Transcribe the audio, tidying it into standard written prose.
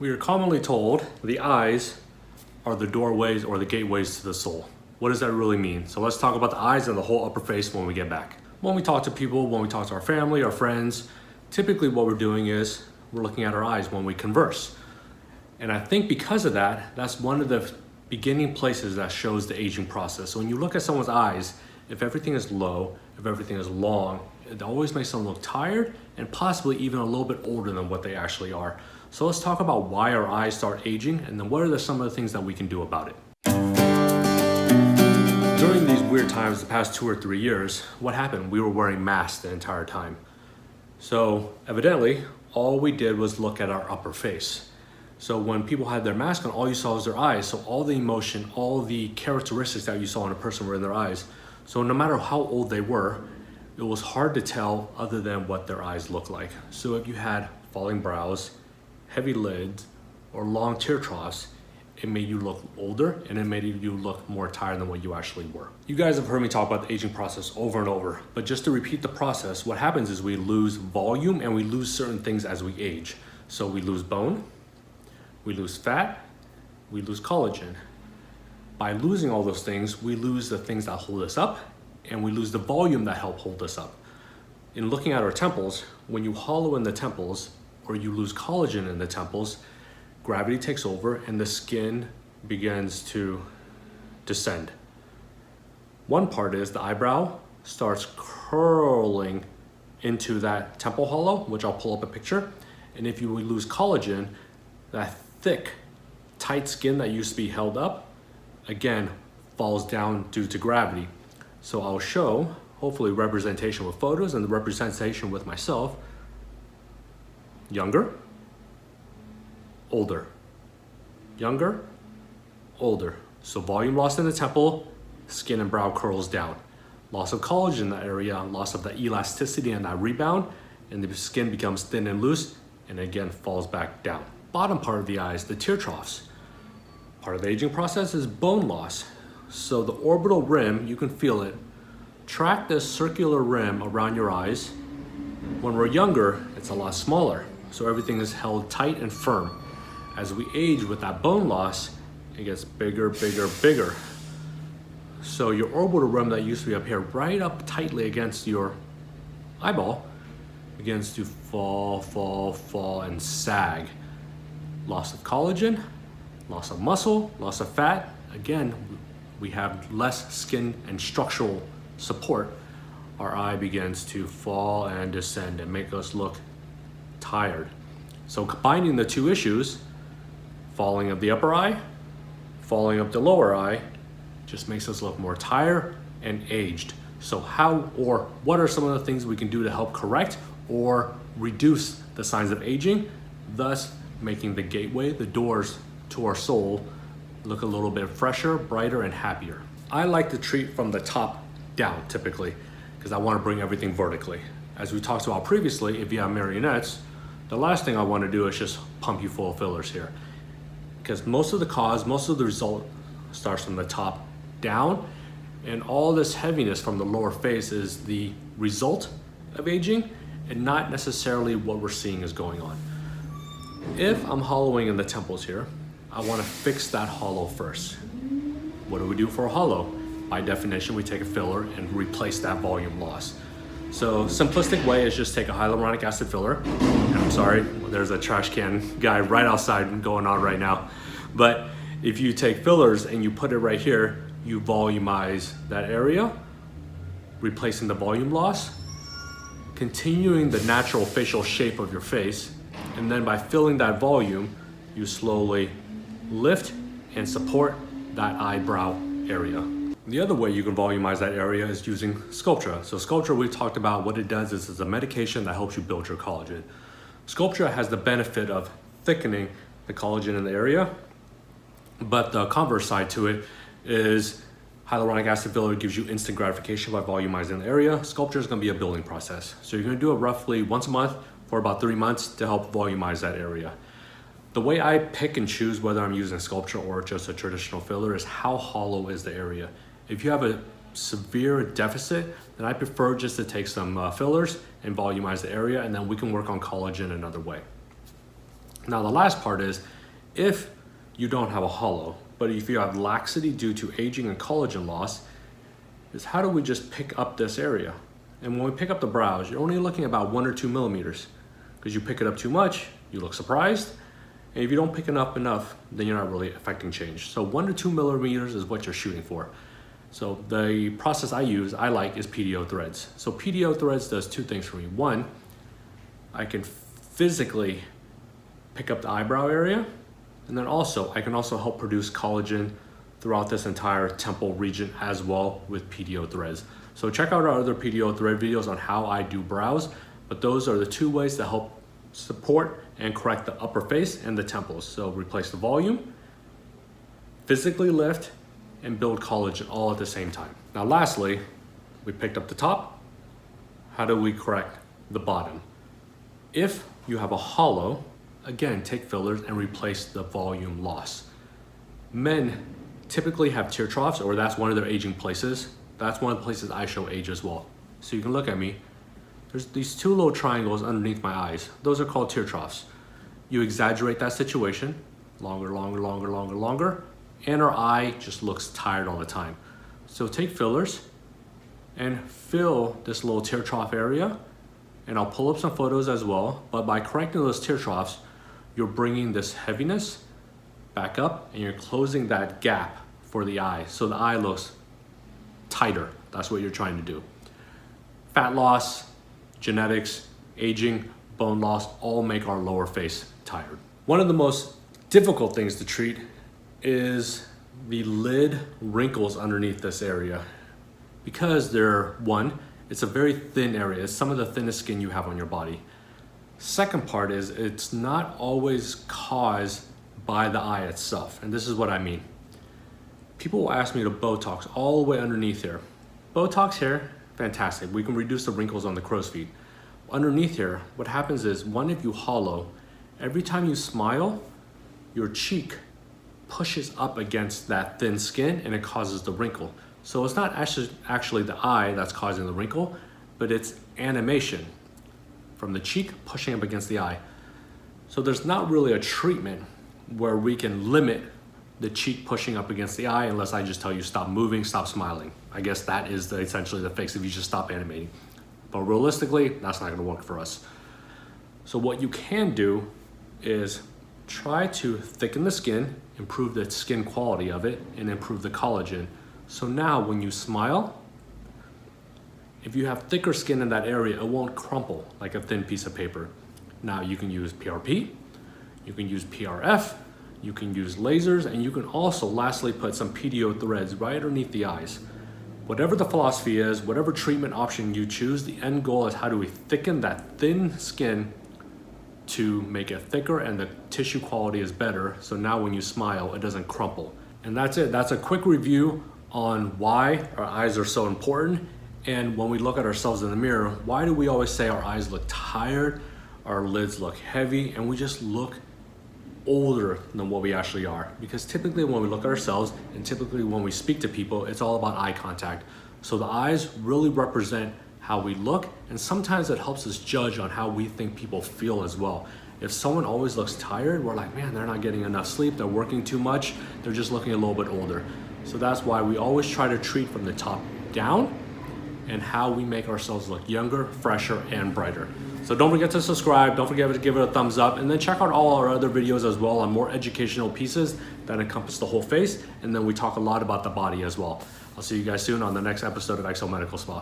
We are commonly told the eyes are the doorways or the gateways to the soul. What does that really mean? So let's talk about the eyes and the whole upper face when we get back. When we talk to people, when we talk to our family, our friends, typically what we're doing is we're looking at our eyes when we converse. And I think because of that, that's one of the beginning places that shows the aging process. So when you look at someone's eyes, if everything is low, if everything is long, it always makes them look tired and possibly even a little bit older than what they actually are. So let's talk about why our eyes start aging and then what are some of the things that we can do about it. During these weird times, the past 2 or 3 years, what happened? We were wearing masks the entire time. So evidently, all we did was look at our upper face. So when people had their mask on, all you saw was their eyes. So all the emotion, all the characteristics that you saw in a person were in their eyes. So no matter how old they were, it was hard to tell other than what their eyes looked like. So if you had falling brows, heavy lids, or long tear troughs, it made you look older and it made you look more tired than what you actually were. You guys have heard me talk about the aging process over and over, but just to repeat the process, what happens is we lose volume and we lose certain things as we age. So we lose bone, we lose fat, we lose collagen. By losing all those things, we lose the things that hold us up and we lose the volume that help hold us up. In looking at our temples, when you hollow in the temples or you lose collagen in the temples, gravity takes over and the skin begins to descend. One part is the eyebrow starts curling into that temple hollow, which I'll pull up a picture. And if you lose collagen, that thick, tight skin that used to be held up, again, falls down due to gravity. So I'll show, hopefully, representation with photos and the representation with myself. Younger, older, younger, older. So volume loss in the temple, skin and brow curls down. Loss of collagen in that area, loss of that elasticity and that rebound, and the skin becomes thin and loose, and again falls back down. Bottom part of the eyes, the tear troughs. Part of the aging process is bone loss. So the orbital rim, you can feel it. Track this circular rim around your eyes. When we're younger, it's a lot smaller. So everything is held tight and firm. As we age with that bone loss, it gets bigger, bigger, bigger. So your orbital rim that used to be up here, right up tightly against your eyeball, begins to fall, fall, fall, and sag. Loss of collagen, loss of muscle, loss of fat. Again, we have less skin and structural support. Our eye begins to fall and descend and make us look tired. So combining the two issues, falling of the upper eye, falling of the lower eye, just makes us look more tired and aged. So how or what are some of the things we can do to help correct or reduce the signs of aging, thus making the gateway, the doors to our soul, look a little bit fresher, brighter, and happier? I like to treat from the top down typically, because I want to bring everything vertically. As we talked about previously, if you have marionettes, the last thing I want to do is just pump you full of fillers here. Because most of the cause, most of the result starts from the top down, and all this heaviness from the lower face is the result of aging and not necessarily what we're seeing is going on. If I'm hollowing in the temples here, I want to fix that hollow first. What do we do for a hollow? By definition, we take a filler and replace that volume loss. So simplistic way is just take a hyaluronic acid filler. And I'm sorry, there's a trash can guy right outside going on right now. But if you take fillers and you put it right here, you volumize that area, replacing the volume loss, continuing the natural facial shape of your face. And then by filling that volume, you slowly lift and support that eyebrow area. The other way you can volumize that area is using Sculptra. So Sculptra, we've talked about what it does is it's a medication that helps you build your collagen. Sculptra has the benefit of thickening the collagen in the area, but the converse side to it is hyaluronic acid filler gives you instant gratification by volumizing the area. Sculptra is going to be a building process. So you're going to do it roughly once a month for about 3 months to help volumize that area. The way I pick and choose whether I'm using Sculptra or just a traditional filler is how hollow is the area. If you have a severe deficit, then I prefer just to take some fillers and volumize the area, and then we can work on collagen another way. Now the last part is, if you don't have a hollow, but if you have laxity due to aging and collagen loss, is how do we just pick up this area? And when we pick up the brows, you're only looking about 1 or 2 millimeters, because you pick it up too much, you look surprised. And if you don't pick it up enough, then you're not really affecting change. So 1 to 2 millimeters is what you're shooting for. So the process I like is PDO Threads. So PDO Threads does 2 things for me. 1, I can physically pick up the eyebrow area, and then also I can also help produce collagen throughout this entire temple region as well with PDO Threads. So check out our other PDO Thread videos on how I do brows, but those are the 2 ways to help support and correct the upper face and the temples. So replace the volume, physically lift, and build collagen all at the same time. Now lastly, we picked up the top. How do we correct the bottom? If you have a hollow, again, take fillers and replace the volume loss. Men typically have tear troughs, or that's one of their aging places. That's one of the places I show age as well. So you can look at me. There's these 2 little triangles underneath my eyes. Those are called tear troughs. You exaggerate that situation, longer, and our eye just looks tired all the time. So take fillers and fill this little tear trough area, and I'll pull up some photos as well, but by correcting those tear troughs, you're bringing this heaviness back up and you're closing that gap for the eye, so the eye looks tighter. That's what you're trying to do. Fat loss, genetics, aging, bone loss all make our lower face tired. One of the most difficult things to treat is the lid wrinkles underneath this area, because it's a very thin area. It's some of the thinnest skin you have on your body. Second part is it's not always caused by the eye itself, and this is what I mean. People will ask me to Botox all the way underneath here. Botox here, fantastic. We can reduce the wrinkles on the crow's feet. Underneath here, what happens is, if you hollow, every time you smile, your cheek pushes up against that thin skin and it causes the wrinkle. So it's not actually the eye that's causing the wrinkle, but it's animation from the cheek pushing up against the eye. So there's not really a treatment where we can limit the cheek pushing up against the eye unless I just tell you stop moving, stop smiling. I guess that is essentially the fix if you just stop animating. But realistically, that's not gonna work for us. So what you can do is try to thicken the skin, improve the skin quality of it, and improve the collagen. So now when you smile, if you have thicker skin in that area, it won't crumple like a thin piece of paper. Now you can use PRP, you can use PRF, you can use lasers, and you can also lastly put some PDO threads right underneath the eyes. Whatever the philosophy is, whatever treatment option you choose, the end goal is how do we thicken that thin skin to make it thicker and the tissue quality is better. So now when you smile, it doesn't crumple. And that's it. That's a quick review on why our eyes are so important. And when we look at ourselves in the mirror, why do we always say our eyes look tired, our lids look heavy, and we just look older than what we actually are? Because typically when we look at ourselves and typically when we speak to people, it's all about eye contact. So the eyes really represent how we look, and sometimes it helps us judge on how we think people feel as well. If someone always looks tired, we're like, man, they're not getting enough sleep, they're working too much, they're just looking a little bit older. So that's why we always try to treat from the top down and how we make ourselves look younger, fresher, and brighter. So don't forget to subscribe, don't forget to give it a thumbs up, and then check out all our other videos as well on more educational pieces that encompass the whole face, and then we talk a lot about the body as well. I'll see you guys soon on the next episode of XO Medical Spa.